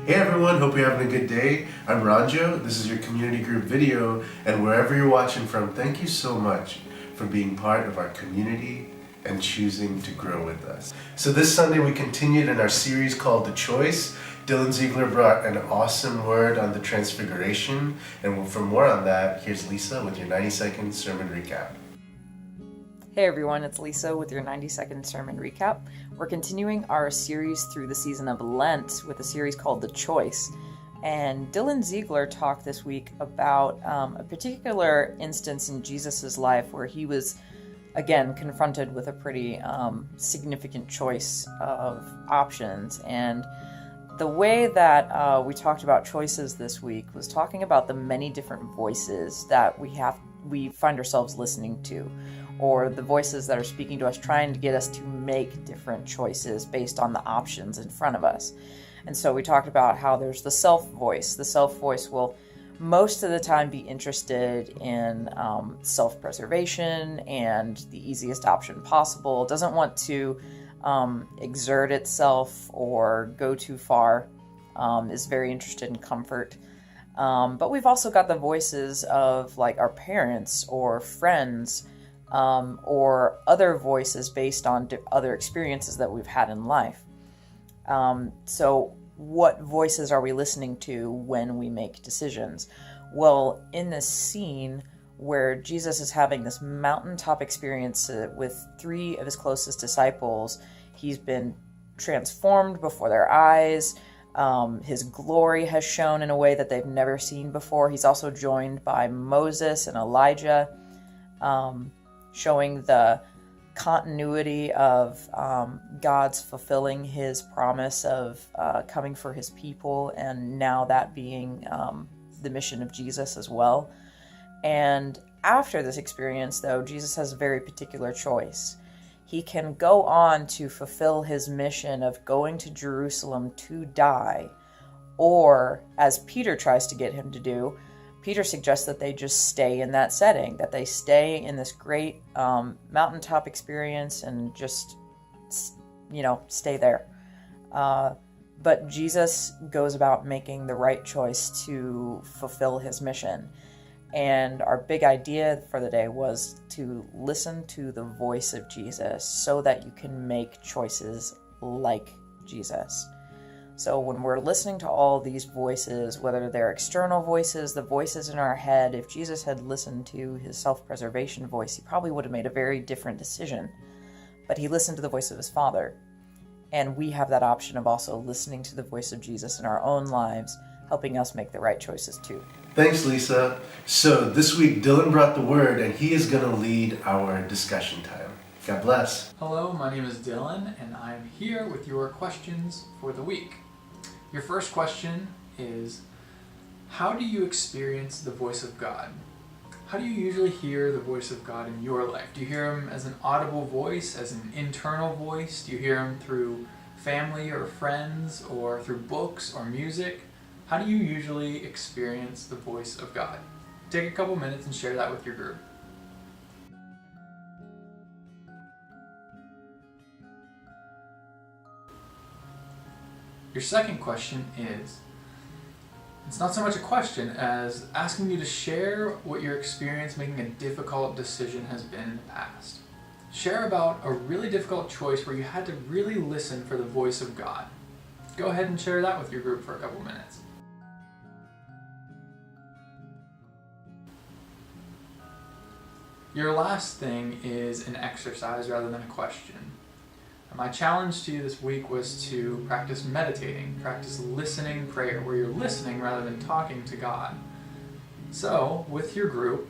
Hey everyone, hope you're having a good day. I'm Ranjo, this is your community group video, and wherever you're watching from, thank you so much for being part of our community and choosing to grow with us. So this Sunday we continued in our series called The Choice. Dylan Ziegler brought an awesome word on the Transfiguration, and for more on that, here's Lisa with your 90-second sermon recap. Hey everyone, it's Lisa with your 90-second sermon recap. We're continuing our series through the season of Lent with a series called The Choice. And Dylan Ziegler talked this week about a particular instance in Jesus' life where he was, again, confronted with a pretty significant choice of options. And the way that we talked about choices this week was talking about the many different voices that we find ourselves listening to, or the voices that are speaking to us, trying to get us to make different choices based on the options in front of us. And so we talked about how there's the self voice. The self voice will most of the time be interested in self-preservation and the easiest option possible. It doesn't want to exert itself or go too far, is very interested in comfort. But we've also got the voices of like our parents or friends, or other voices based on other experiences that we've had in life. So what voices are we listening to when we make decisions? Well, in this scene where Jesus is having this mountaintop experience with three of his closest disciples, he's been transformed before their eyes. His glory has shone in a way that they've never seen before. He's also joined by Moses and Elijah, showing the continuity of God's fulfilling his promise of coming for his people, and now that being the mission of Jesus as well. And after this experience, though, Jesus has a very particular choice. He can go on to fulfill his mission of going to Jerusalem to die, or, as Peter tries to get him to do, Peter suggests that they just stay in that setting, that they stay in this great mountaintop experience and just, stay there. But Jesus goes about making the right choice to fulfill his mission. And our big idea for the day was to listen to the voice of Jesus so that you can make choices like Jesus. So when we're listening to all these voices, whether they're external voices, the voices in our head, if Jesus had listened to his self-preservation voice, he probably would have made a very different decision. But he listened to the voice of his Father. And we have that option of also listening to the voice of Jesus in our own lives, helping us make the right choices too. Thanks, Lisa. So this week, Dylan brought the word, and he is going to lead our discussion time. God bless. Hello, my name is Dylan, and I'm here with your questions for the week. Your first question is, how do you experience the voice of God? How do you usually hear the voice of God in your life? Do you hear him as an audible voice, as an internal voice? Do you hear him through family or friends, or through books or music? How do you usually experience the voice of God? Take a couple minutes and share that with your group. Your second question is, it's not so much a question as asking you to share what your experience making a difficult decision has been in the past. Share about a really difficult choice where you had to really listen for the voice of God. Go ahead and share that with your group for a couple minutes. Your last thing is an exercise rather than a question. My challenge to you this week was to practice meditating, practice listening prayer, where you're listening rather than talking to God. So, with your group,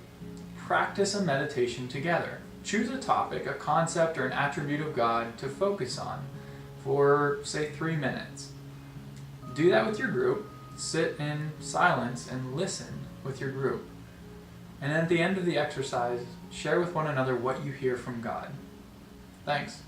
practice a meditation together. Choose a topic, a concept, or an attribute of God to focus on for, say, 3 minutes. Do that with your group, sit in silence and listen with your group. And at the end of the exercise, share with one another what you hear from God. Thanks.